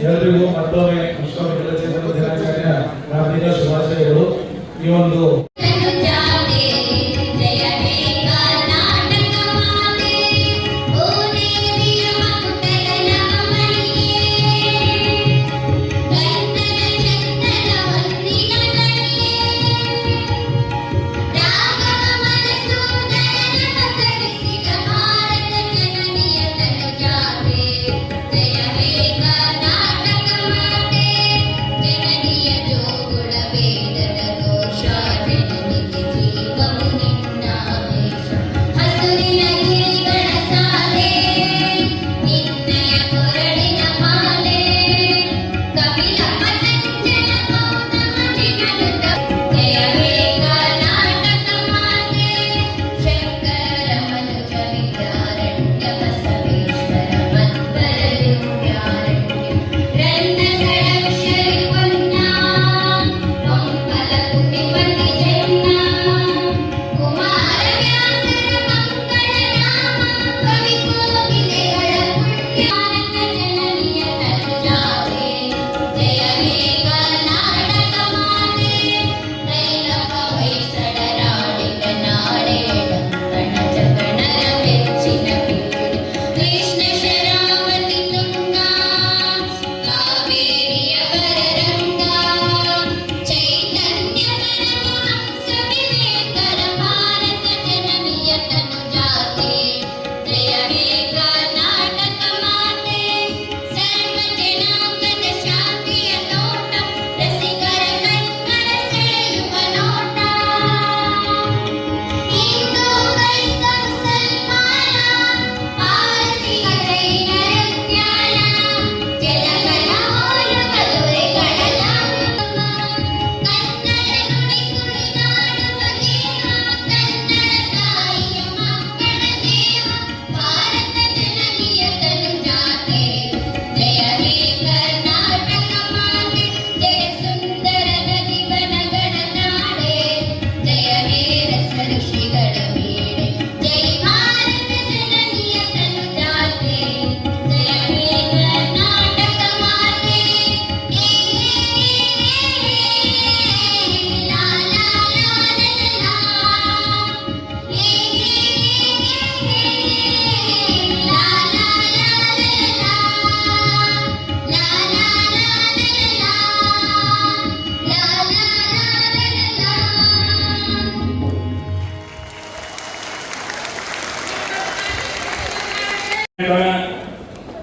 ಎಲ್ಲರಿಗೂ ಮತ್ತೊಮ್ಮೆ ವಿಶ್ವ ವಿಕಲಚೇತನ ದಿನಾಚರಣೆಯ ಹಾರ್ದಿಕ ಶುಭಾಶಯಗಳು. ಈ ಒಂದು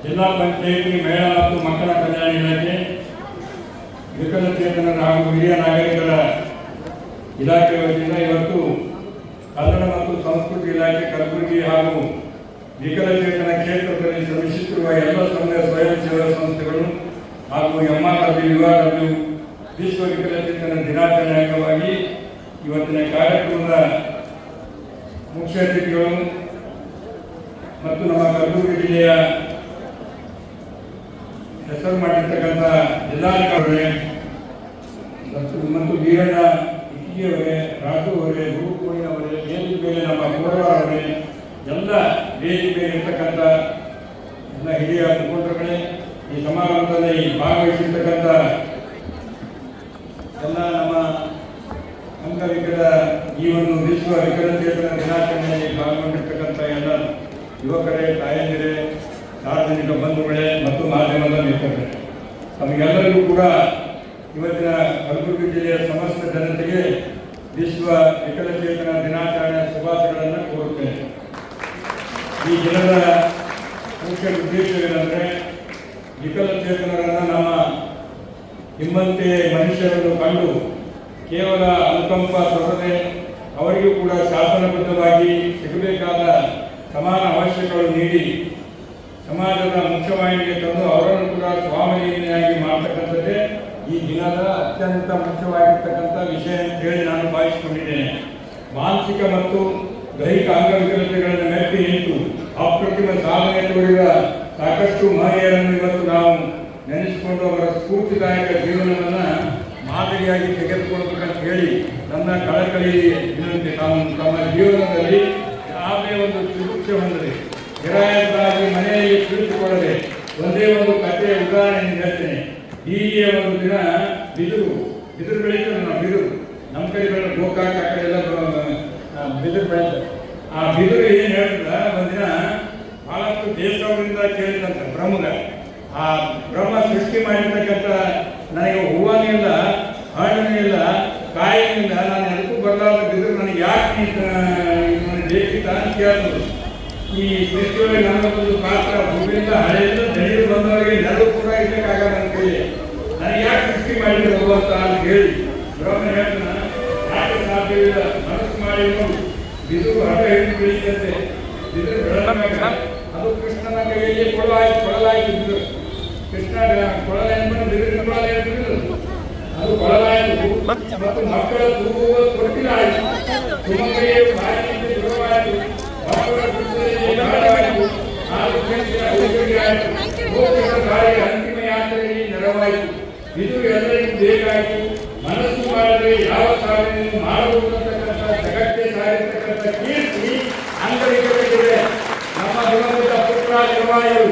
ಜಿಲ್ಲಾ ಪಂಚಾಯಿತಿ ಮಹಿಳಾ ಮತ್ತು ಮಕ್ಕಳ ಕಲ್ಯಾಣ ಇಲಾಖೆ, ವಿಕಲಚೇತನರ ಹಾಗೂ ಹಿರಿಯ ನಾಗರಿಕರ ಇಲಾಖೆ ವತಿಯಿಂದ ಇವತ್ತು ಕನ್ನಡ ಮತ್ತು ಸಂಸ್ಕೃತಿ ಇಲಾಖೆ ಕಲಬುರಗಿ ಹಾಗೂ ವಿಕಲಚೇತನ ಕ್ಷೇತ್ರದಲ್ಲಿ ಶ್ರಮಿಸುತ್ತಿರುವ ಎಲ್ಲ ಸ್ವಯಂ ಸೇವಾ ಸಂಸ್ಥೆಗಳು ಹಾಗೂ MRW ವಿಶ್ವ ವಿಕಲಚೇತನ ದಿನಾಚರಣೆ ಅಂಗವಾಗಿ ಇವತ್ತಿನ ಕಾರ್ಯಕ್ರಮದ ಮುಖ್ಯ ಅತಿಥಿಗಳು ಮತ್ತು ನಮ್ಮ ಕಲಬುರಗಿ ಜಿಲ್ಲೆಯ ಹೆಸರು ಮಾಡಿರ್ತಕ್ಕಂಥ ಜಿಲ್ಲಾಧಿಕಾರಿಗಳೇ ಮತ್ತು ವೀರಣ್ಣ ಇಟ್ಟಿಗೆಯವರೇ, ರಾಜು ಅವರೇ, ಗುರುಕೋಣಿನವರೇ, ವೇದಿಕೆ ಮೇಲೆ ನಮ್ಮ ಕೋರವರವರೇ, ಎಲ್ಲ ವೇದಿಕೆ ಮೇಲೆ ಇರ್ತಕ್ಕಂಥ ಎಲ್ಲ ಹಿರಿಯ ಮುಖಂಡರುಗಳೇ, ಈ ಸಮಾರಂಭದಲ್ಲಿ ಭಾಗವಹಿಸಿರ್ತಕ್ಕಂಥ ಎಲ್ಲ ನಮ್ಮ ಅಂಗವಿಕಲ ಈ ಒಂದು ವಿಶ್ವ ವಿಕಲಚೇತನ ದಿನಾಚರಣೆಯಲ್ಲಿ ಭಾಗಗೊಂಡಿರ್ತಕ್ಕಂಥ ಎಲ್ಲ ಯುವಕರೇ, ತಾಯಂದಿರೇ, ಸಾರ್ವಜನಿಕ ಬಂಧುಗಳೇ ಮತ್ತು ಮಾಧ್ಯಮದ ಮಿತ್ರರೇ, ತಮಗೆಲ್ಲರಿಗೂ ಕೂಡ ಇವತ್ತಿನ ಕಲಬುರಗಿ ಜಿಲ್ಲೆಯ ಸಮಸ್ತ ಜನತೆಗೆ ವಿಶ್ವ ವಿಕಲಚೇತನ ದಿನಾಚರಣೆಯ ಶುಭಾಶಯಗಳನ್ನು ಕೋರುತ್ತೇನೆ. ಈ ದಿನದ ಮುಖ್ಯ ಉದ್ದೇಶವೇನೆಂದರೆ ವಿಕಲಚೇತನರನ್ನು ನಮ್ಮ ನಿಮ್ಮಂತೆ ಮನುಷ್ಯರನ್ನು ಕಂಡು ಕೇವಲ ಅನುಕಂಪ ತೋರದೆ ಅವರಿಗೂ ಕೂಡ ಶಾಸನಬದ್ಧವಾಗಿ ಸಿಗಬೇಕಾದ ಸಮಾನ ಅವಶ್ಯಕಗಳು ನೀಡಿ ಸಮಾಜದ ಮುಖ್ಯವಾಹಿನಿಗೆ ತಂದು ಅವರನ್ನು ಕೂಡ ಸ್ವಾವಲಂಬಿಯಾಗಿ ಮಾಡತಕ್ಕಂಥದ್ದೇ ಈ ದಿನದ ಅತ್ಯಂತ ಮುಖ್ಯವಾಗಿರ್ತಕ್ಕಂಥ ವಿಷಯ ಅಂತ ಹೇಳಿ ನಾನು ಭಾವಿಸಿಕೊಂಡಿದ್ದೇನೆ. ಮಾನಸಿಕ ಮತ್ತು ದೈಹಿಕ ಅಂಗವಿಕಲತೆಗಳನ್ನು ಮೆಟ್ಟಿ ನಿಂತು ಅಪ್ರತಿಮ ಸಾಧನೆ ತೋರಿದ ಸಾಕಷ್ಟು ಮಹಿಳೆಯರನ್ನು ಇವತ್ತು ನಾವು ನೆನೆಸಿಕೊಂಡು ಅವರ ಸ್ಫೂರ್ತಿದಾಯಕ ಜೀವನವನ್ನು ಮಾದರಿಯಾಗಿ ತೆಗೆದುಕೊಳ್ಬೇಕಂತ ಹೇಳಿ ನನ್ನ ಕಳಕಳಿ ವಿನಂತಿ. ತಮ್ಮ ಜೀವನದಲ್ಲಿ ಯಾವುದೇ ಒಂದು ಚಿಕಿತ್ಸೆ ಹೊಂದದೆ ನಿರಾಯರಾಗಿ ಮನೆಯಲ್ಲಿ ಕುಳಿತುಕೊಳ್ಳದೆ ಒಂದೇ ಒಂದು ಕಥೆಯ ಉದಾಹರಣೆ ಹೇಳ್ತೇನೆ. ಹೀಗೆ ಒಂದು ದಿನ ಬಿದಿರು ಬೆಳೀತಾರೆ. ನಾವು ಬಿದಿರು ನಮ್ಮ ಕಡೆ ಬೆಳೆ ಗೋಕಾಕ ಆ ಕಡೆ ಎಲ್ಲ ಬಿದಿರು ಬೆಳೀತಾರೆ. ಆ ಬಿದಿರು ಏನು ಹೇಳ್ತದ, ಒಂದಿನ ಬಹಳಷ್ಟು ದೇಶಗಳಿಂದ ಕೇಳಿದಂತ ಬ್ರಹ್ಮಗ, ಆ ಬ್ರಹ್ಮ ಸೃಷ್ಟಿ ಮಾಡಿರ್ತಕ್ಕಂಥ ನನಗೆ ಹೂವನೇ ಇಲ್ಲ, ಹಣ್ಣು ಇಲ್ಲ, ಕಾಯಿನಿಲ್ಲ, ನಾನು ಎದಕ್ಕೂ ಬರಲಾದ ಬಿದಿರು ನನಗೆ ಯಾಕೆ ಬೇಕಿತ್ತ ಅಂತ ಕೇಳ್ತದೆ. ಈ ಸೃಷ್ಟಿಯೊಳಗೆ ನನ್ನದೊಂದು ಪಾತ್ರ ಭೂಮಿಯಿಂದ ಹಳೆಯಿಂದ ದಣಿದು ಬಂದವರಿಗೆ ನೆರಳು ಕೂಡ ಇರಬೇಕಾಗಲ್ಲ ನನ್ನ ಕೈಲಿ, ನನಗೆ ಯಾಕೆ ಸೃಷ್ಟಿ ಮಾಡಿದ್ರು ಅಂತ ಹೇಳಿ ಬ್ರಹ್ಮ ಹೇಳ್ತಾನ, ಯಾಕೆ ಸಾಧ್ಯವಿಲ್ಲ, ಮನಸ್ಸು ಮಾಡಿ ನೋಡು, ಬಿದಿರು ಹಠ ಹಿಡಿದು ಬೆಳೀತಂತೆ. ಬಿದಿರು ಬೆಳೆದಾಗ ಅದು ಕೃಷ್ಣನ ಕೈಯಲ್ಲಿ ಕೊಳಲಾಯಿತು ಬಿದಿರು. ಕೃಷ್ಣ ಕೊಳಲ ಎಂಬುದು ಬಿದಿರಿನ ಕೊಳಲ ಇರ್ತಿದ್ರು, ಅದು ಕೊಳಲಾಯಿತು. ಮತ್ತು ಮಕ್ಕಳ ತೂಗುವ ತೊಟ್ಟಿಲಾಯಿತು, ಸುಮಂಗಲಿಯ ಬಾಯಿಯಿಂದ ದೂರವಾಯಿತು, ಮಕ್ಕಳ ಕೃಷ್ಣದಲ್ಲಿ ಗಾಢವಾಯಿತು, ಅಂತಿಮ ಯಾತ್ರೆಯಲ್ಲಿ ನೆರವಾಯಿತು. ಇದು ಎಲ್ಲರಿಗೂ ಬೇಕಾಯಿತು. ಮನಸ್ಸು ಮಾಡಿದರೆ ಯಾವ ಸಾಧನೆಯನ್ನು ಮಾಡಬಹುದಂತಕ್ಕಂಥ ಜಗತ್ತೇ ಸಾರಿರ್ತಕ್ಕಂಥ ಕೀರ್ತಿ ಅಂಗಡಿಗಳಿದೆ. ನಮ್ಮ ದಿವಂಗತ ಪುತ್ರ ಜವಾಯು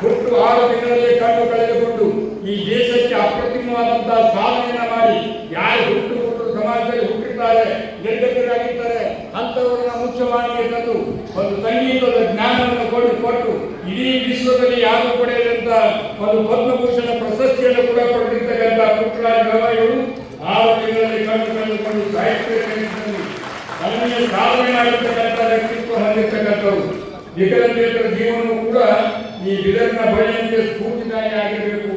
ಹುಟ್ಟು 6 ದಿನಗಳಲ್ಲಿ ಕಣ್ಣು ಕಳೆದುಕೊಂಡು ಈ ದೇಶಕ್ಕೆ ಅಪ್ರತಿಮವಾದಂತಹ ಸಾಧನೆಯನ್ನು ಮಾಡಿ ಯಾರು ಹುಟ್ಟು ಸಮಾಜದಲ್ಲಿ ಹುಟ್ಟಿದ್ದಾರೆ, ನಿರ್ಗತರಾಗಿದ್ದಾರೆ ಅಂತವರನ್ನ ಮುಖ್ಯವಾಹಿನಿಗೆ ತಂದು ಒಂದು ಸಂಗೀತದ ಜ್ಞಾನವನ್ನು ಕೊಟ್ಟು ಇಡೀ ವಿಶ್ವದಲ್ಲಿ ಯಾರು ಪಡೆಯದಂತ ಒಂದು ಪದ್ಮಭೂಷಣ ಪ್ರಶಸ್ತಿಯನ್ನು ಕೂಡ ಕೊಟ್ಟಿರ್ತಕ್ಕಂಥ ಪುಟ್ಟರಾಜ ಗವಾಯಿಗಳು 6 ದಿನಗಳಲ್ಲಿ ಕಣ್ಣು ಕಳೆದುಕೊಂಡು ಸಾಹಿತ್ಯ ಅನನ್ಯ ಸಾಧನೆ ಮಾಡಿರ್ತಕ್ಕಂಥ ವ್ಯಕ್ತಿತ್ವ ಹೊಂದಿರ್ತಕ್ಕಂಥವ್ರು. ವಿಕಲಚೇತರ ಜೀವನವು ಕೂಡ ಈ ಬಿದರಿನ ಬಳಿಯಂತೆ ಸ್ಫೂರ್ತಿದಾಯಿ ಆಗಿರಬೇಕು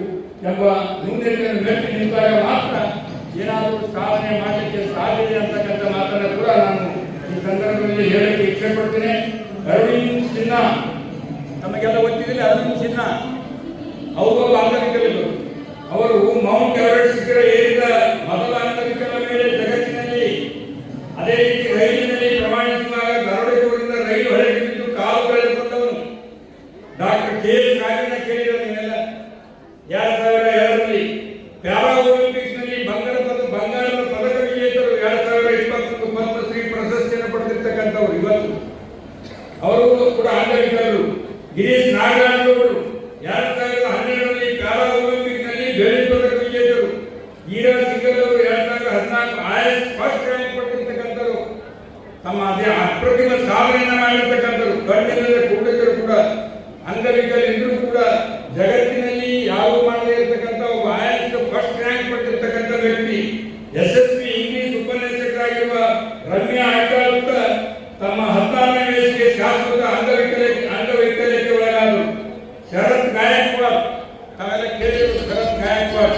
ಎಂಬ ಮುನ್ನೆಲೆಯನ್ನು ಮೆಟ್ಟಿ ನಿಂತಾಗ ಮಾತ್ರ ಏನಾದರೂ ಸಾಧನೆ ಮಾಡಲಿಕ್ಕೆ ಸಾಧ್ಯ ಅಂತಕ್ಕಂಥ ಮಾತನ್ನು ಕೂಡ ನಾನು ಈ ಸಂದರ್ಭದಲ್ಲಿ ಹೇಳಕ್ಕೆ ಇಚ್ಛೆ ಪಡ್ತೇನೆ. ಅರವಿಂದ್ ಸಿನ್ಹಾ ನಮಗೆಲ್ಲ ಗೊತ್ತಿದೆ. ಅರವಿಂದ್ ಸಿನ್ಹಾ ಅವರು ಅಂಗವಿಕಲರು. ಅವರು ಮೌಂಟ್ ಎವರೆಸ್ಟ್ ಶಿಖರ ಏರಿದ ಮೊದಲ ಅಂಗವಿಕಲ ಮೇಲೆ ಜಗತ್ತಿನಲ್ಲಿ. ಅದೇ ರೀತಿ ರೈಲಿನಲ್ಲಿ ಪ್ರಯಾಣಿಸುವಾಗ ದರೋಡೆಕೋರರಿಂದ ರೈಲು ಹೊರಗೆ ಬಿದ್ದು ಕಾಲು ಕಳೆದುಕೊಂಡವನು ಡಾಕ್ಟರ್ ಕೆ.ಎಸ್. ರಾಜಣ್ಣ ಕೇಳಿದರು. ನೀವೆಲ್ಲ 2002ರಲ್ಲಿ ಪ್ಯಾರಾ ಒಲಿಂಪಿಕ್ಸ್ ನಲ್ಲಿ ಬಂಗಾಳದ ಪದಕ ವಿಜೇತರು 2021 ಪದ್ಮಶ್ರೀ ಪ್ರಶಸ್ತಿಯನ್ನು ಪಡೆದಿರ್ತಕ್ಕಂಥವ್ರು ಇವತ್ತು. ಅವರು ಕೂಡ ಅಂಗವಿಕಲರು. ಗಿರೀಶ್ ನಾಗರಾಜ್ ಅವರು 2012ರಲ್ಲಿ ಪ್ಯಾರಾ ಒಲಿಂಪಿಕ್ ನಲ್ಲಿ ಬೆಳ್ಳಿ ಪದಕ ವಿಜೇತರು. ಈರಾ ಸಿಂಗಲ್ ಅವರು 2014 IAS ಫಸ್ಟ್ ರ್ಯಾಂಕ್ ಪಡೆದಿರ್ತಕ್ಕಂಥವ್ರು. ತಮ್ಮ ಅದೇ ಅಪ್ರತಿಮ ಸಾಧನೆಯನ್ನು ಮಾಡಿರ್ತಕ್ಕಂಥವ್ರು. ಕಣ್ಣಿಲ್ಲದ ಕುರುಡಕರು ಕೂಡ ಅಂಗವಿಕಲರಿದ್ದರೂ ಕೂಡ ಜಗತ್ತಿನಲ್ಲಿ ಯಾರು ಮಾಡದೇ ಇರತಕ್ಕಂಥ ಒಬ್ಬ IAS ಫಸ್ಟ್ ರ್ಯಾಂಕ್ ಪಡೆದಿರ್ತಕ್ಕಂಥ ವ್ಯಕ್ತಿ. SSB ಇಂಗ್ಲಿಷ್ ಉಪನ್ಯಾಸಕರಾಗಿರುವ ರಮ್ಯಾ ಅಡ್ಕಾಲ್ಕ ತಮ್ಮ 16ನೇ ವಯಸ್ಸಿಗೆ ಶಾಶ್ವತ ಅಂಗವೈಕಲ್ಯಕ್ಕೆ ಒಳಗಾದರು. ಶರತ್ ಗಾಯಕ್ವಾಡ್ ತಾವೆಲ್ಲ ಕೇಳಿದರು. ಶರತ್ ಗಾಯಕ್ವಾಡ್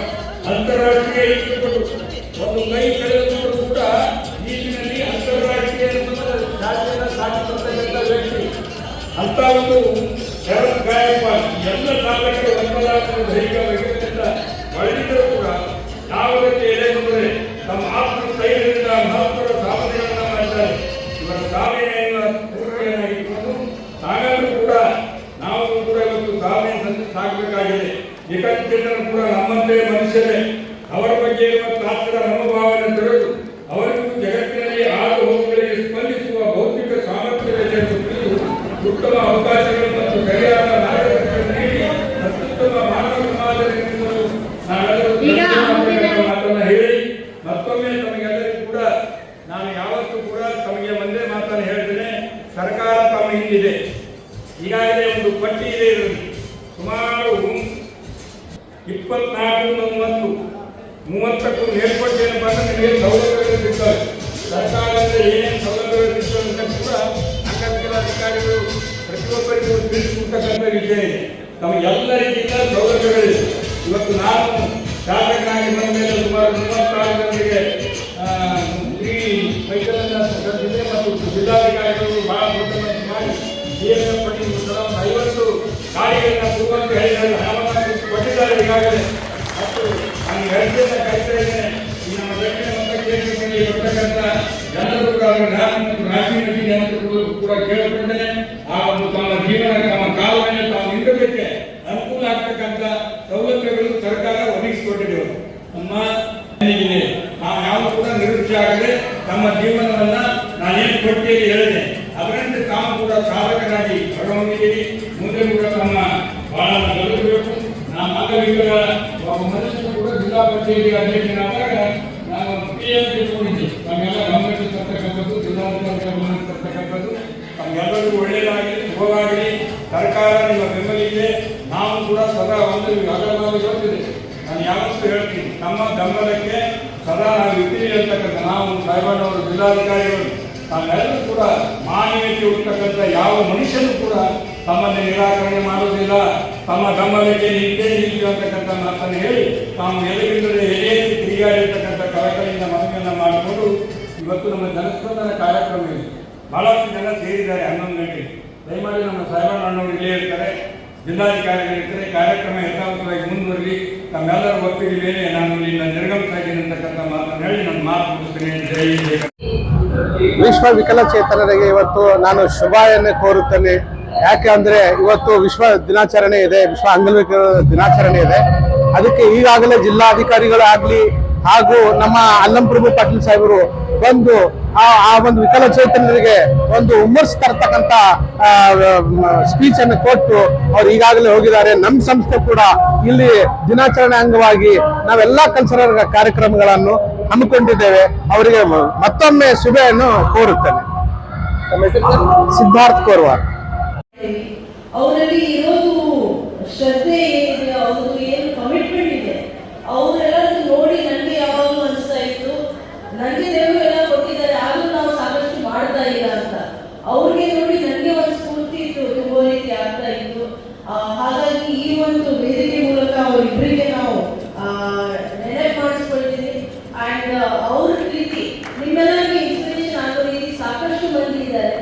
ಅಂತಾರಾಷ್ಟ್ರೀಯ ಈಜುಪಟು. ಒಂದು ಕೈ ಕಳೆದುಕೊಂಡರೂ ಕೂಡ ಈಜಿನಲ್ಲಿ ಅಂತಾರಾಷ್ಟ್ರೀಯ ಸಾಧಿಸತಕ್ಕಂಥ ವ್ಯಕ್ತಿ ಅಂತ ಒಂದು ಶರತ್ ಗಾಯಕ್ವಾಡ್ ಎಲ್ಲ ಸಾಧಕರು ಒಂದಲಾದ ದೈಹಿಕ ವೈಕಲ್ಯದಿಂದ ಬಳಲಿದರೂ ಕೂಡ ಯಾವುದಕ್ಕೆ ಎಲೆಗೊಂಡರೆ ತಮ್ಮ ಆತ್ಮಸ್ಥೈರ್ಯದಿಂದ ಮಹತ್ವದ ಸಾಧನೆಗಳನ್ನು ಮಾಡಿದ್ದಾರೆ. ಇವರ ಸಾಧನೆಯನ್ನು ಪೂರ್ಣೆಯನ್ನಾಗಿರುವುದು ಹಾಗಾದರೂ ಕೂಡ ನಾವು ಕೂಡ ಇವತ್ತು ಸಾಧನೆ ಸಾಗಬೇಕಾಗಿದೆ. ವಿಕಲಚೇತನರು ಕೂಡ ನಮ್ಮಂತೆ ಮನುಷ್ಯರೇ. ಅವರ ಬಗ್ಗೆ ಇರುವ ತಾತ್ಪರ ಮನೋಭಾವನೆ ತೊರೆದು ಅವರಿಗೂ ಜಗತ್ತಿನಲ್ಲಿ ಆಗು ಹೋಗುಗಳಿಗೆ ಸ್ಪಂದಿಸುವ ಭೌತಿಕ ಸಾಮರ್ಥ್ಯವಿದೆ ಎಂದು ತಿಳಿದು ಉತ್ತಮ ಅವಕಾಶಗಳು ಮತ್ತು ಸರಿಯಾದ ಮಾರ್ಗದರ್ಶನ ನೀಡಿ ಅತ್ಯುತ್ತಮ ಮಾನವ ಸಮಾಜ ನಿರ್ಮಿಸಲು ನಾವೆಲ್ಲರೂ ಮಾತನ್ನು ಹೇಳಿ ಮತ್ತೊಮ್ಮೆ ತಮಗೆಲ್ಲರಿಗೂ ಕೂಡ ನಾನು ಯಾವತ್ತೂ ಕೂಡ ತಮಗೆ ಒಂದೇ ಮಾತನ್ನು ಹೇಳ್ತೇನೆ. ಸರ್ಕಾರ ತಮ್ಮ ಹಿಂದಿದೆ. ಈಗಾಗಲೇ ಒಂದು ಪಟ್ಟಿ ಇದೆ. ಇದರಲ್ಲಿ ಸುಮಾರು 24, 30ಕ್ಕೂ ಮೇಲ್ಪಟ್ಟೇನು ಬಂದ ನಿಮಗೆ ಸೌಲಭ್ಯಗಳು ಸಿಗ್ತವೆ. ಸರ್ಕಾರದಿಂದ ಏನೇನು ಸೌಲಭ್ಯಗಳು ಸಿಗ್ತವೆ ಅಂತ ಕೂಡ ಅಂಗವಿಕಲ ಅಧಿಕಾರಿಗಳು ಪ್ರತಿಯೊಬ್ಬರಿಗೂ ತಿಳಿಸಿಕೊಡ್ತಕ್ಕಂಥ ವಿಷಯ ಇದೆ. ತಮಗೆಲ್ಲ ರೀತಿಯಿಂದ ಸೌಲಭ್ಯಗಳಿದೆ. ಇವತ್ತು ನಾನು ಶಾಸಕನಾಗಿ ಬಂದ ಮೇಲೆ ಸುಮಾರು 36 ಜನರಿಗೆ ಫ್ರೀ ವೆಹಿಕಲನ್ನು ಕಲ್ಪಿಸಿದೆ ಮತ್ತು ಜಿಲ್ಲಾಧಿಕಾರಿಗಳು ಬಹಳ ದೊಡ್ಡ ಮಾಡಿ DMF ಪಟ್ಟಿ 50 ಗಾಡಿಗಳನ್ನ ಕೊಡುವಂತೆ ಹೇಳಿದ್ದಾರೆ. ಹಣವನ್ನು ಕೊಟ್ಟಿದ್ದಾರೆ ಈಗಾಗಲೇ. ಮತ್ತು ನಾನು ಹೇಳಿಕೆಯನ್ನು ಕರೀತಾ ಇದ್ದೇನೆ. ಈ ನಮ್ಮ ಬೆಂಗಳೂರು ಮತ್ತು ಕೇಂದ್ರದಲ್ಲಿ ಬರ್ತಕ್ಕಂಥ ಜನರು ಕೂಡ ರಾಜಕೀಯ ಕೂಡ ಕೇಳಿಕೊಂಡೇನೆ. ಆ ಒಂದು ತಮ್ಮ ಜೀವನ ತಮ್ಮ ಕಾಲವನ್ನು ತಾವು ನಿಲ್ಲಬೇಕೆ ಅನುಕೂಲ ಆಗ್ತಕ್ಕಂಥ ಸೌಲಭ್ಯಗಳು ಸರ್ಕಾರ ಒದಗಿಸಿಕೊಟ್ಟಿದೆ. ನಮ್ಮ ನಾವು ಯಾವ ಕೂಡ ನಿರುತ್ಸಾಹ ಆಗದೆ ತಮ್ಮ ಜೀವನವನ್ನ ನಾನೇನು ಪಟ್ಟಿಯಲ್ಲಿ ಹೇಳಿದೆ ಅದರಂತೆ ತಾವು ಕೂಡ ಸಾಧಕರಾಗಿ ಹೊರಹೊಮ್ಮಿದ್ದೀರಿ. ಮುಂದೆ ಕೂಡ ತಮ್ಮ ಬಹಳ ಬದುಕಬೇಕು. ಅಂಗವಿಕಲ ಒಬ್ಬ ಮನುಷ್ಯನು ಕೂಡ ಜಿಲ್ಲಾ ಪಂಚಾಯತಿ ಅಧ್ಯಕ್ಷನಾದಾಗ ನಾನು PM ತಿಳ್ಕೊಂಡಿದ್ದೆ. ನಮ್ಮೆಲ್ಲ ಗಮನಿಸಿರ್ತಕ್ಕಂಥದ್ದು, ಜಿಲ್ಲಾಧಿಕಾರಿ ಗಮನಿಸಿರ್ತಕ್ಕಂಥದ್ದು. ನಮ್ಗೆಲ್ಲರಿಗೂ ಒಳ್ಳೆಯದಾಗಲಿ, ಶುಭವಾಗಲಿ. ಸರ್ಕಾರ ನಿಮ್ಮ ಬೆಂಬಲಿಗೆ ನಾವು ಕೂಡ ಸದಾ ಒಂದು ಅಗಲವಾಗಿ ಹೇಳ್ತಿದ್ದೆ. ನಾನು ಯಾವತ್ತೂ ಹೇಳ್ತೀನಿ, ನಮ್ಮ ಬೆಂಬಲಕ್ಕೆ ಸದಾ ನಾವು ಇರ್ತೀವಿ ಅಂತಕ್ಕಂಥ ನಾವು ಸಾಹೇಬನವರು, ಜಿಲ್ಲಾಧಿಕಾರಿಗಳು ನಾವೆಲ್ಲರೂ ಕೂಡ ಮಾನವೀಯತೆ ಹುಟ್ಟತಕ್ಕಂಥ ಯಾವ ಮನುಷ್ಯನೂ ಕೂಡ ತಮ್ಮನ್ನು ನಿರಾಕರಣೆ ಮಾಡುವುದಿಲ್ಲ. ತಮ್ಮ ಬೆಂಬಲಕ್ಕೆ ನಿಂತೇ ನಿಲ್ತೀವಿ ಅಂತಕ್ಕಂಥ ಮಾತನ್ನು ಹೇಳಿ ತಾವು ಎದಗಿಲ್ಲದೆ ಎದೆ ತಿರುಗಾಡಿರ್ತಕ್ಕಂಥ ಕಳಕಳಿಯಿಂದ ಮನವಿಯನ್ನು ಮಾಡಿಕೊಂಡು ಇವತ್ತು ನಮ್ಮ ಜನಸ್ಪಂದನ ಕಾರ್ಯಕ್ರಮ ಇದೆ. ಬಹಳಷ್ಟು ಜನ ಸೇರಿದ್ದಾರೆ 11 ಗಂಟೆಗೆ. ದಯಮಾಡಿ ನಮ್ಮ ಸಾಹೇಬಣ್ಣವರು ಇಲ್ಲೇ ಇರ್ತಾರೆ, ಜಿಲ್ಲಾಧಿಕಾರಿಗಳಿರ್ತಾರೆ. ಕಾರ್ಯಕ್ರಮ ಯಥಾವತ್ತವಾಗಿ ಮುಂದುವರಲಿ. ತಮ್ಮೆಲ್ಲರ ಒಪ್ಪಿಗೆ ಮೇಲೆ ನಾನು ಇಲ್ಲಿಂದ ನಿರ್ಗಮಿಸ್ತಾ ಇದ್ದೀನಿ ಅಂತಕ್ಕಂಥ ಮಾತನ್ನು ಹೇಳಿ ನನ್ನ ಮಾತು ಮುಗಿಸ್ತೇನೆ. ಜೈ ಜೈ. ವಿಶ್ವ ವಿಕಲಚೇತನರಿಗೆ ಇವತ್ತು ನಾನು ಶುಭಾಶಯ ಕೋರುತ್ತೇನೆ. ಯಾಕೆ ಅಂದ್ರೆ ಇವತ್ತು ವಿಶ್ವ ದಿನಾಚರಣೆ ಇದೆ, ವಿಶ್ವ ಅಂಗವಿಕಲ ದಿನಾಚರಣೆ ಇದೆ. ಅದಕ್ಕೆ ಈಗಾಗಲೇ ಜಿಲ್ಲಾಧಿಕಾರಿಗಳಾಗ್ಲಿ ಹಾಗೂ ನಮ್ಮ ಅಲ್ಲಂಪ್ರಭು ಪಾಟೀಲ್ ಸಾಹೇಬರು ಬಂದು ಆ ಒಂದು ವಿಕಲಚೇತನರಿಗೆ ಒಂದು ಹುಮ್ಮಸ್ ತರತಕ್ಕಂತ ಸ್ಪೀಚ್ ಅನ್ನು ಕೊಟ್ಟು ಅವ್ರು ಈಗಾಗಲೇ ಹೋಗಿದ್ದಾರೆ. ನಮ್ಮ ಸಂಸ್ಥೆ ಕೂಡ ಇಲ್ಲಿ ದಿನಾಚರಣೆ ಅಂಗವಾಗಿ ನಾವೆಲ್ಲಾ ಕಲ್ಚರಲ್ ಕಾರ್ಯಕ್ರಮಗಳನ್ನು ಹಮ್ಮಿಕೊಂಡಿದ್ದೇವೆ. ಅವರಿಗೆ ಮತ್ತೊಮ್ಮೆ ಶುಭೆಯನ್ನು ಕೋರುತ್ತೇನೆ. ಸಿದ್ಧಾರ್ಥ್ ಕೋರ್ವಾರ್. ಅವರಲ್ಲಿ ಇರೋದು ಶ್ರದ್ಧೆ ಏನಿದೆ, ಅವ್ರದ್ದು ಏನು ಕಮಿಟ್ಮೆಂಟ್ ಇದೆ, ಅವರೆಲ್ಲರೂ ನೋಡಿ ನನಗೆ ಯಾವಾಗಲೂ ಅನಿಸ್ತಾ ಇತ್ತು, ನನಗೆ ದೇವರು ಎಲ್ಲ ಕೊಟ್ಟಿದ್ದಾರೆ, ಆದರೂ ನಾವು ಸಾಕಷ್ಟು ಮಾಡ್ತಾ ಇಲ್ಲ ಅಂತ. ಅವ್ರಿಗೆ ನೋಡಿ ನನಗೆ ಒಂದು ಸ್ಫೂರ್ತಿ ಇತ್ತು, ತುಂಬಾ ರೀತಿ ಆಗ್ತಾ ಇತ್ತು. ಹಾಗಾಗಿ ಈ ಒಂದು ವೇದಿಕೆ ಮೂಲಕ ಅವರಿಬ್ಬರಿಗೆ ನಾವು ನೆನಪು ಮಾಡಿಸ್ಕೊಳ್ತೀನಿ. ಅಂಡ್ ಅವ್ರ ರೀತಿ ನಿಮ್ಮೆಲ್ಲರಿಗೆ ಇನ್ಸ್ಪಿರೇಷನ್ ಆಗೋ ರೀತಿ ಸಾಕಷ್ಟು ಮಂದಿ ಇದ್ದಾರೆ.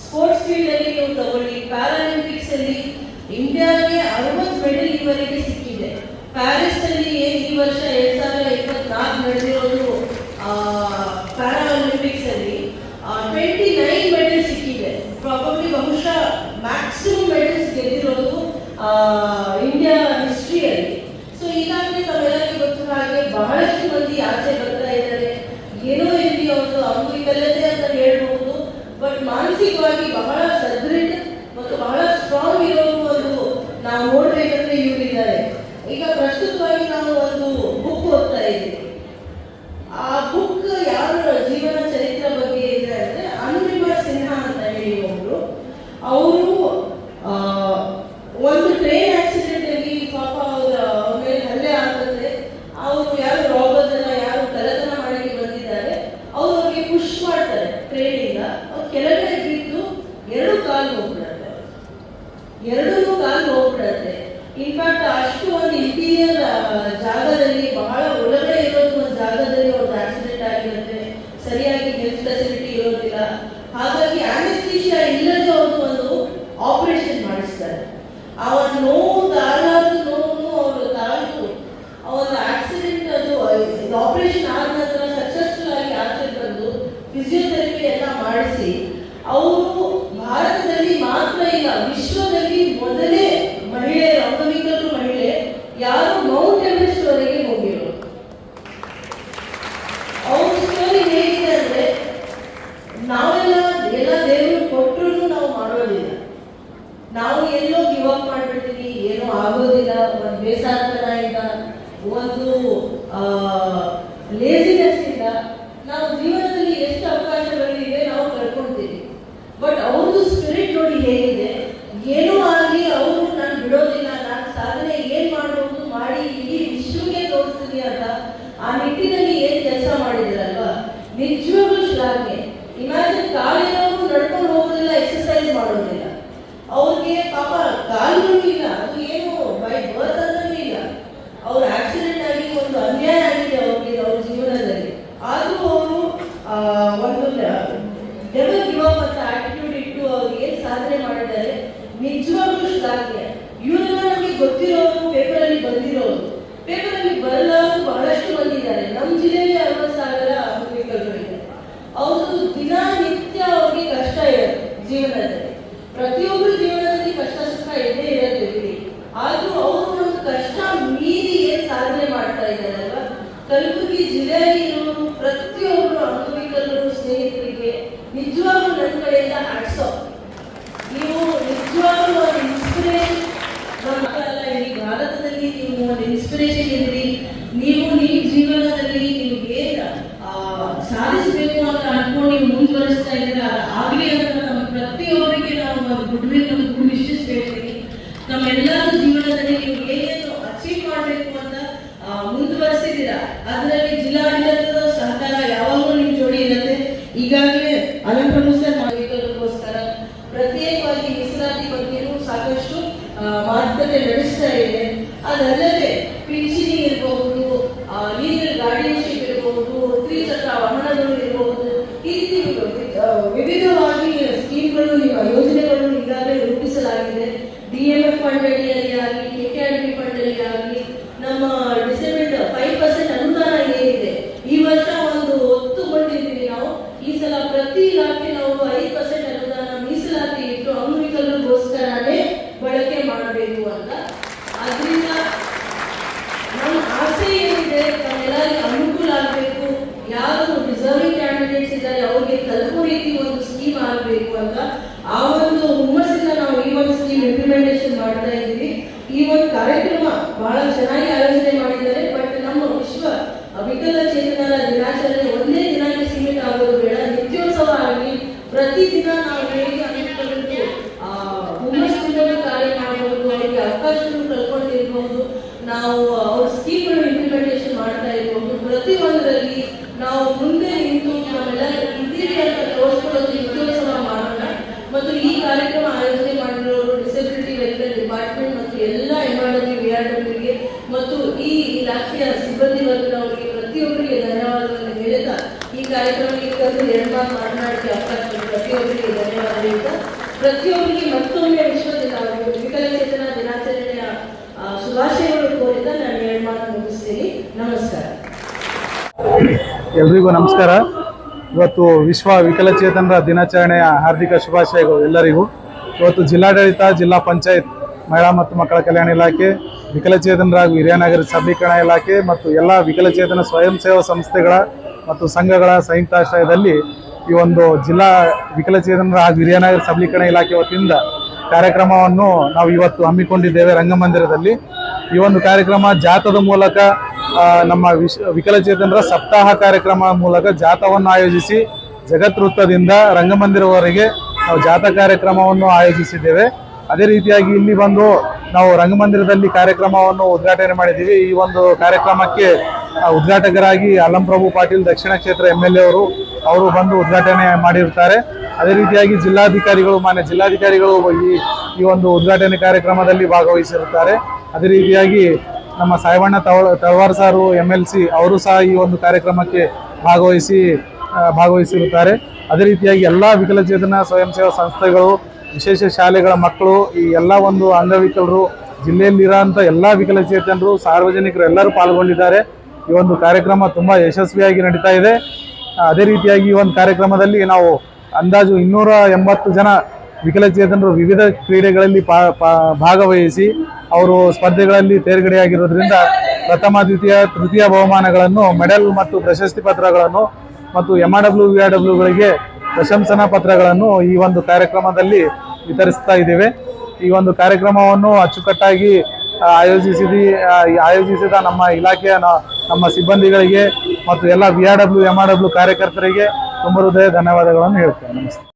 ಸ್ಪೋರ್ಟ್ಸ್ ಫೀಲ್ಡ್ ಅಲ್ಲಿ ನೀವು ತಗೊಳ್ಳಿ, ಪ್ಯಾರಾಲಿಂಪಿಕ್ಸ್ ಅಲ್ಲಿ ಇಂಡಿಯಾಗೆ 60 ಮೆಡಲ್ ಈವರೆಗೆ ಸಿಕ್ಕಿದೆ. ಪ್ಯಾರಿಸ್ ಅಲ್ಲಿ ಈ ವರ್ಷ 2024 ನಡೆದಿರೋದು ಪ್ಯಾರಾಲಿಂಪಿಕ್ಸ್ ಅಲ್ಲಿ 29 ಮೆಡಲ್ ಸಿಕ್ಕಿದೆ. ಪ್ರಾಬಬ್ಲಿ ಬಹುಶಃ ಮ್ಯಾಕ್ಸಿಮಮ್ ಮೆಡಲ್ಸ್ ಗೆದ್ದಿರೋದು ಇಂಡಿಯಾ ಹಿಸ್ಟ್ರಿಯಲ್ಲಿ. ಸೊ ಈಗಾಗಲೇ ತಾವೆಲ್ಲರಿಗೂ ಗೊತ್ತಿರೋ ಹಾಗೆ ಬಹಳಷ್ಟು ಮಂದಿ ಆಚೆ ಬರ್ತಾ ಇದ್ದಾರೆ. ಏನೋ ಇಲ್ಲಿ ಒಂದು ಅಂಗವಿಕಲತೆ ಅಂತ ಹೇಳ್ಬಹುದು, ಬಟ್ ಮಾನಸಿಕವಾಗಿ ಬಹಳ ಸದೃಢ ಮತ್ತು ಬಹಳ ಸ್ಟ್ರಾಂಗ್ ಇರೋರು ಒಂದು ನಾವು ನೋಡ್ಬೇಕಂದ್ರೆ ಇವರಿದ್ದಾರೆ. ಈಗ ಪ್ರಸ್ತುತವಾಗಿ ನಾವು ಒಂದು ಬುಕ್ ಓದ್ತಾ ಇದ್ದೀವಿ. ಆ ಬುಕ್ ಯಾರ ಜೀವನ ಚರಿತ್ರೆ ಬಗ್ಗೆ ಇದೆ ಅಂದ್ರೆ ಅನುರಿಮಾ ಸಿನ್ಹಾ ಅಂತ ಹೇಳಿ ಒಬ್ರು. ಅವರು ಒಂದು ಟ್ರೈನ್ ಆಕ್ಸಿಡೆಂಟ್ ಅಲ್ಲಿ ಪಾಪ ಅವ್ರ ಮೇಲೆ ಹಲ್ಲೆ ಆಗ್ತದೆ. ಅವರು ಯಾರು ರಾಬರ್ಸ್ ಅನ್ನ ಯಾರು ಕಳ್ಳತನ ಮಾಡಕ್ಕೆ ಬಂದಿದ್ದಾರೆ, ಅವ್ರು ಅವ್ರಿಗೆ ಪುಷ್ ಮಾಡ್ತಾರೆ ಟ್ರೈನ್ ಇಂದ. ಅವ್ರು ಕೆಳಗಡೆ ಬಿದ್ದು 2 ಕಾಲು ಹೋಗ್ಬಿಡತ್ತೆ, 2 ಕಾಲು ಹೋಗ್ಬಿಡತ್ತೆ. ಇನ್ಫ್ಯಾಕ್ಟ್ ಅಷ್ಟು ಒಂದು ಇಂಟೀರಿಯರ್ ಜಾಗದಲ್ಲಿ, ಬಹಳ ಒಳಗಡೆ ಇರೋದು ಒಂದು ಜಾಗದಲ್ಲಿ ಅವ್ರದ್ದು ಆಕ್ಸಿಡೆಂಟ್ ಆಗಿರುತ್ತೆ. ಸರಿಯಾಗಿ ಹೆಲ್ತ್ ಫೆಸಿಲಿಟಿ ಇರೋದಿಲ್ಲ. ಹಾಗಾಗಿ ಆನೆಸ್ಥಿಷಿಯಾ ಇಲ್ಲದೆ ಅವ್ರದ್ದು ಒಂದು ಆಪರೇಷನ್ ಮಾಡಿಸ್ತಾರೆ. ಆ ಒಂದು ನೋವು ತಾಳಾರ್ದು ನೋವು ಅವರು ತಾಳ್ದು ಅವರ ಆಕ್ಸಿಡೆಂಟ್ ಅದು ಆಪರೇಷನ್ ಆದ ನಂತರ ಸಕ್ಸಸ್ಫುಲ್ ಆಗಿ ಆಚೆ ಬಂದು ಫಿಸಿಯೋಥೆರಪಿ ಎಲ್ಲ ಮಾಡಿಸಿ ಅವರು ಭಾರತದಲ್ಲಿ ಮಾತ್ರ ಇಲ್ಲ, ವಿಶ್ವದಲ್ಲಿ ಮೊದಲೇ ಮಹಿಳೆ, ಅಂಗವಿಕಲರು ಮಹಿಳೆ ಯಾರು ಮೌಂಟ್ ಎವರೆಸ್ಟ್ ವರೆಗೆ ಹೋಗಿರೋರು. ಅವ್ರ ಸ್ಟೋರಿ ಹೇಗಿದೆ ಅಂದ್ರೆ, ನಾವೆಲ್ಲ ಎಲ್ಲ ದೇವರು ಕೊಟ್ಟರು ನಾವು ಮಾಡೋದಿಲ್ಲ. ನಾವು ಎಲ್ಲೋ ಗಿವ್ ಅಪ್ ಮಾಡ್ಬಿಡ್ತೀವಿ, ಏನೋ ಆಗೋದಿಲ್ಲ, ಒಂದು ಬೇಸಾರತನ ಇಂದ, ಒಂದು ಲೇಸಿನೆಸ್ ಇಂದ ನಾವು ಜೀವನದಲ್ಲಿ ಎಷ್ಟು ಅವಕಾಶಗಳಿವೆ ನಾವು ಕಳ್ಕೊಳ್ತೀವಿ. ಬಟ್ ಅವ್ರದ್ದು ಸ್ಪಿರಿಟ್ ನೋಡಿ ಹೇಗಿದೆ, ಏನೋ ಆಗಲಿ ಅವರು ನಾನು ಬಿಡೋದಿಲ್ಲ, ನಾನು ಸಾಧನೆ ಏನ್ ಮಾಡಬಹುದು ಮಾಡಿ ಇಡೀ ವಿಶ್ವಕ್ಕೆ ತೋರಿಸ್ತೀನಿ ಅಂತ ಆ ನಿಟ್ಟಿನಲ್ಲಿ ಏನ್ ಕೆಲಸ ಮಾಡಿದ್ರಲ್ವಾ, ನಿಜವಾಗ್ಲೂ ಶ್ಲಾಘನೆ. ಇಮ್ಯಾಜಿನ್ ಕಾಲಿನವರು ನಡ್ಕೊಂಡು ಹೋಗೋದಿಲ್ಲ, ಎಕ್ಸರ್ಸೈಸ್ ಮಾಡೋದಿಲ್ಲ, ಅವ್ರಿಗೆ ಪಾಪ ಕಾಲುಗಳು ಇಲ್ಲ, ಅದು ಏನು ಬೈ ಬರ್ತ್ ಅಂತಾನೂ ಇಲ್ಲ. ಅವ್ರ ಆಕ್ಸಿಡೆಂಟ್ ಆಗಿ ಒಂದು ಅನ್ಯಾಯ ಆಗಿದೆ ಅವ್ರಿಗೆ ಅವ್ರ ಜೀವನದಲ್ಲಿ. ಆದ್ರೂ ಅವರು ಒಂದು ನೆವರ್ ಗಿವ್ ಅಪ್ ಅಂತ ಆಟಿಟ್ಯೂಡ್ ಇಟ್ಟು ಅವ್ರು ಏನ್ ಸಾಧನೆ ಮಾಡಿದ್ದಾರೆ ನಿಜವಾಗ್ಲೂ ಶ್ಲಾಘ್ಯ. ಇವರೆಲ್ಲ ನಮಗೆ ಗೊತ್ತಿರೋರು, ಪೇಪರಲ್ಲಿ ಬಂದಿರೋರು, ಪೇಪರಲ್ಲಿ ಬರಲಾರು ಬಹಳಷ್ಟು ಬಂದಿದ್ದಾರೆ. ನಮ್ಮ ಜಿಲ್ಲೆಯಲ್ಲಿ 60,000 ಅಂಗವಿಕಲರಿದ್ದಾರೆ. ಅವ್ರದ್ದು ದಿನನಿತ್ಯ ಅವ್ರಿಗೆ ಕಷ್ಟ ಇರುತ್ತೆ ಜೀವನದಲ್ಲಿ. ಪ್ರತಿಯೊಬ್ಬರ ಜೀವನದಲ್ಲಿ ಕಷ್ಟ ಸುಖ ಇದ್ದೇ ಇರುತ್ತೆ ಬಿಡಿ. ಆದ್ರೂ ಅವರು ನಮ್ಮ ಕಷ್ಟ ಮೀರಿ ಏನ್ ಸಾಧನೆ ಮಾಡ್ತಾ ಇದ್ದಾರಲ್ವಾ. ಕಲಬುರಗಿ ಜಿಲ್ಲೆಯಲ್ಲಿ ಇರೋರು ಪ್ರತಿಯೊಬ್ಬರು ಅಂಗವಿಕಲರು ಸ್ನೇಹಿತರಿಗೆ ನಿಜವಾಗ್ಲೂ ನನ್ನ ಕಡೆಯಿಂದ ಹ್ಯಾಟ್ಸ್ ಆಫ್. ನೀವು ನಿಜವಾಗ್ಲೂ ಒಂದು ಇನ್ಸ್ಪಿರೇಷನ್. ನಮ್ಮ ಅಲ್ಲ, ಇಡೀ ಭಾರತದಲ್ಲಿ ನೀವು ಅದರಲ್ಲಿ ಜಿಲ್ಲಾಡಳಿತದ ಸಹಕಾರ ಯಾವಾಗಲೂ ನಿಮ್ಮ ಜೋಡಿ ಇರುತ್ತೆ. ಈಗಾಗಲೇ ಅಲಂಪ್ರಭು ಸರ್ ಮಾಡಿರೋದಕ್ಕೋಸ್ಕರ ಪ್ರತ್ಯೇಕವಾಗಿ ಮೀಸಲಾತಿ ಬಗ್ಗೆಯೂ ಸಾಕಷ್ಟು ಮಾತುಕತೆ ನಡೆಸ್ತಾ ಇದೆ. ಅದಲ್ಲದೆ ಪಿಂಚಣಿ ಇರಬಹುದು, ನೀರಿನ ಗಾರ್ಡಿಯನ್ಶಿಪ್ ಇರಬಹುದು, ತ್ರಿಚಕ್ರ ವಾಹನಗಳು ಇರಬಹುದು, ಈ ರೀತಿ ವಿವಿಧವಾಗಿ ಸ್ಕೀಮ್ಗಳು, ಯೋಜನೆಗಳು ಈಗಾಗಲೇ ರೂಪಿಸಲಾಗಿದೆ. DMF ಫಂಡ್ ಅಡಿಯಲ್ಲಿ ಆಗಲಿ, KKRB ಫಂಡ್ ಅಲ್ಲಿ ಆಗಲಿ, ನಮ್ಮ ಡಿಸೇಬಲ್ಡ್ 5% ಅನುದಾನ ಏನಿದೆ ಈ ವರ್ಷ ಒಂದು ಒತ್ತುಕೊಂಡಿದ್ದೀವಿ ನಾವು. ಈ ಸಲ ಪ್ರತಿ ಇಲಾಖೆ ನಾವು 5% ಅನುದಾನ ಮೀಸಲಾತಿ ಇಟ್ಟು ಅಂಗವಿಕಲರಿಗೋಸ್ಕರನೇ ಬಳಕೆ ಮಾಡಬೇಕು ಅಂತ. ಅದರಿಂದ ನಮ್ಮ ಆಸೆ ಏನಿದೆ, ತಮ್ಮೆಲ್ಲರಿಗೂ ಅನುಕೂಲ ಆಗಬೇಕು, ಯಾರು ರಿಸರ್ವಿಂಗ್ ಕ್ಯಾಂಡಿಡೇಟ್ಸ್ ಇದ್ದಾರೆ ಅವ್ರಿಗೆ ತಲುಪೋ ರೀತಿ ಒಂದು ಸ್ಕೀಮ್ ಆಗಬೇಕು ಅಂತ ಆ ಒಂದು ಹುಮ್ಮಸ್ಸಿಂದ ನಾವು ಈ ಒಂದು ಸ್ಕೀಮ್ ಇಂಪ್ಲಿಮೆಂಟೇಷನ್ ಮಾಡ್ತಾ ಇದ್ದೀವಿ. ಈ ಒಂದು ಕಾರ್ಯಕ್ರಮ ಬಹಳ ಚೆನ್ನಾಗಿ ಆಯೋಜನೆ ಮಾಡಿದ್ದಾರೆ. ಬಟ್ ನಮ್ಮ ವಿಶ್ವ ವಿಕಲಚೇತನರ ದಿನಾಚರಣೆ ಒಂದೇ ದಿನಕ್ಕೆ ಸೀಮಿತ ಆಗೋದು ಬೇಡ, ನಿತ್ಯೋತ್ಸವ ಆಗಲಿ. ಪ್ರತಿದಿನ ನಾವು ಹೇಗೆ ಅಂಗವಿಕಲರಿಗೆ ಹುಮ್ಮಸ್ಸಿಂದ ಕಾರ್ಯ ಮಾಡಬಹುದು, ಅವರಿಗೆ ಅವಕಾಶಗಳು ಕಳ್ಕೊಂಡಿರ್ಬಹುದು, ನಾವು ಅವ್ರ ಸ್ಕೀಮ್ಗಳು ಇಂಪ್ಲಿಮೆಂಟೇಷನ್ ಮಾಡ್ತಾ ಇರ್ಬೋದು. ಪ್ರತಿಯೊಂದರಲ್ಲಿ ನಾವು ಮುಂದೆ ನಿಂತು ನಮ್ಮೆಲ್ಲ ಇದ್ದೀವಿ ಅಂತ ತೋರಿಸ್ಕೊಳ್ಳೋದು ನಿತ್ಯೋತ್ಸವ ಮಾಡೋಣ. ಮತ್ತು ಈ ಕಾರ್ಯಕ್ರಮ ಆಯೋಜನೆ ಮಾಡಿರೋರು ಡಿಸೆಬಿಲಿಟಿ ವೆಲ್ಫೇರ್ ಡಿಪಾರ್ಟ್ಮೆಂಟ್ ಮತ್ತು ಎಲ್ಲ MRW VRWಗೆ ಮತ್ತು ಈ ಇಲಾಖೆಯ ಸಿಬ್ಬಂದಿ ವರ್ಗದವರಿಗೆ ಪ್ರತಿಯೊಬ್ಬರಿಗೆ ಧನ್ಯವಾದಗಳನ್ನು ಹೇಳ್ತಾ ಈ ಕಾರ್ಯಕ್ರಮಕ್ಕೆ ಕರೆದು 2 ಮಾತು ಮಾತನಾಡಕ್ಕೆ ಅವಕಾಶ ಪ್ರತಿಯೊಬ್ಬರಿಗೆ ಧನ್ಯವಾದ ಹೇಳ್ತಾ ಪ್ರತಿಯೊಬ್ಬರಿಗೆ ಮತ್ತೊಮ್ಮೆ ವಿಕಲಚೇತನ ದಿನಾಚರಣೆಯ ಶುಭಾಶಯಗಳು ಕೋರಿದ ನಾನು 2 ಮಾತು ಮುಗಿಸ್ತೀನಿ. ನಮಸ್ಕಾರ. ಎಲ್ರಿಗೂ ನಮಸ್ಕಾರ. ಇವತ್ತು ವಿಶ್ವ ವಿಕಲಚೇತನರ ದಿನಾಚರಣೆಯ ಹಾರ್ದಿಕ ಶುಭಾಶಯಗಳು ಎಲ್ಲರಿಗೂ. ಇವತ್ತು ಜಿಲ್ಲಾಡಳಿತ, ಜಿಲ್ಲಾ ಪಂಚಾಯತ್, ಮಹಿಳಾ ಮತ್ತು ಮಕ್ಕಳ ಕಲ್ಯಾಣ ಇಲಾಖೆ, ವಿಕಲಚೇತನರ ಹಾಗೂ ಹಿರಿಯ ನಾಗರಿಕ ಸಬಲೀಕರಣ ಇಲಾಖೆ ಮತ್ತು ಎಲ್ಲ ವಿಕಲಚೇತನ ಸ್ವಯಂ ಸೇವಾ ಸಂಸ್ಥೆಗಳ ಮತ್ತು ಸಂಘಗಳ ಸಂಯುಕ್ತಾಶ್ರಯದಲ್ಲಿ ಈ ಒಂದು ಜಿಲ್ಲಾ ವಿಕಲಚೇತನರ ಹಾಗೂ ಹಿರಿಯ ನಾಗರಿಕ ಸಬಲೀಕರಣ ಇಲಾಖೆ ವತಿಯಿಂದ ಕಾರ್ಯಕ್ರಮವನ್ನು ನಾವು ಇವತ್ತು ಹಮ್ಮಿಕೊಂಡಿದ್ದೇವೆ ರಂಗಮಂದಿರದಲ್ಲಿ. ಈ ಒಂದು ಕಾರ್ಯಕ್ರಮ ಜಾಥಾದ ಮೂಲಕ ನಮ್ಮ ವಿಕಲಚೇತನರ ಸಪ್ತಾಹ ಕಾರ್ಯಕ್ರಮ ಮೂಲಕ ಜಾಥಾವನ್ನು ಆಯೋಜಿಸಿ ಜಗತ್ ವೃತ್ತದಿಂದ ರಂಗಮಂದಿರವರೆಗೆ ನಾವು ಜಾಥಾ ಕಾರ್ಯಕ್ರಮವನ್ನು ಆಯೋಜಿಸಿದ್ದೇವೆ. ಅದೇ ರೀತಿಯಾಗಿ ಇಲ್ಲಿ ಬಂದು ನಾವು ರಂಗಮಂದಿರದಲ್ಲಿ ಕಾರ್ಯಕ್ರಮವನ್ನು ಉದ್ಘಾಟನೆ ಮಾಡಿದ್ದೀವಿ. ಈ ಒಂದು ಕಾರ್ಯಕ್ರಮಕ್ಕೆ ಉದ್ಘಾಟಕರಾಗಿ ಅಲಂಪ್ರಭು ಪಾಟೀಲ್ ದಕ್ಷಿಣ ಕ್ಷೇತ್ರ MLA ಅವರು ಬಂದು ಉದ್ಘಾಟನೆ ಮಾಡಿರ್ತಾರೆ. ಅದೇ ರೀತಿಯಾಗಿ ಜಿಲ್ಲಾಧಿಕಾರಿಗಳು, ಮಾನ್ಯ ಜಿಲ್ಲಾಧಿಕಾರಿಗಳು ಈ ಒಂದು ಉದ್ಘಾಟನೆ ಕಾರ್ಯಕ್ರಮದಲ್ಲಿ ಭಾಗವಹಿಸಿರುತ್ತಾರೆ. ಅದೇ ರೀತಿಯಾಗಿ ನಮ್ಮ ಸಾಯಬಣ್ಣ ತಳವಾರ್ ಸಾರು MLC ಅವರು ಸಹ ಈ ಒಂದು ಕಾರ್ಯಕ್ರಮಕ್ಕೆ ಭಾಗವಹಿಸಿರುತ್ತಾರೆ. ಅದೇ ರೀತಿಯಾಗಿ ಎಲ್ಲ ವಿಕಲಚೇತನ ಸ್ವಯಂ ಸೇವಾ ಸಂಸ್ಥೆಗಳು, ವಿಶೇಷ ಶಾಲೆಗಳ ಮಕ್ಕಳು, ಈ ಎಲ್ಲ ಒಂದು ಅಂಗವಿಕಲರು, ಜಿಲ್ಲೆಯಲ್ಲಿರೋಂಥ ಎಲ್ಲ ವಿಕಲಚೇತನರು, ಸಾರ್ವಜನಿಕರು ಎಲ್ಲರೂ ಪಾಲ್ಗೊಂಡಿದ್ದಾರೆ. ಈ ಒಂದು ಕಾರ್ಯಕ್ರಮ ತುಂಬ ಯಶಸ್ವಿಯಾಗಿ ನಡೀತಾ ಇದೆ. ಅದೇ ರೀತಿಯಾಗಿ ಈ ಒಂದು ಕಾರ್ಯಕ್ರಮದಲ್ಲಿ ನಾವು ಅಂದಾಜು 280 ಜನ ವಿಕಲಚೇತನರು ವಿವಿಧ ಕ್ರೀಡೆಗಳಲ್ಲಿ ಭಾಗವಹಿಸಿ ಅವರು ಸ್ಪರ್ಧೆಗಳಲ್ಲಿ ತೇರ್ಗಡೆಯಾಗಿರೋದ್ರಿಂದ ಪ್ರಥಮ, ದ್ವಿತೀಯ, ತೃತೀಯ ಬಹುಮಾನಗಳನ್ನು, ಮೆಡಲ್ ಮತ್ತು ಪ್ರಶಸ್ತಿ ಪತ್ರಗಳನ್ನು ಮತ್ತು MRW VRWಗಳಿಗೆ ಪ್ರಶಂಸನಾ ಪತ್ರಗಳನ್ನು ಈ ಒಂದು ಕಾರ್ಯಕ್ರಮದಲ್ಲಿ ವಿತರಿಸ್ತಾ ಇದ್ದೇವೆ. ಈ ಒಂದು ಕಾರ್ಯಕ್ರಮವನ್ನು ಅಚ್ಚುಕಟ್ಟಾಗಿ ಆಯೋಜಿಸಿದ ನಮ್ಮ ಇಲಾಖೆಯ ನಮ್ಮ ಸಿಬ್ಬಂದಿಗಳಿಗೆ ಮತ್ತು ಎಲ್ಲ VRW MRW ಕಾರ್ಯಕರ್ತರಿಗೆ ತುಂಬ ಹೃದಯ ಧನ್ಯವಾದಗಳನ್ನು ಹೇಳ್ತೇನೆ. ನಮಸ್ತೆ.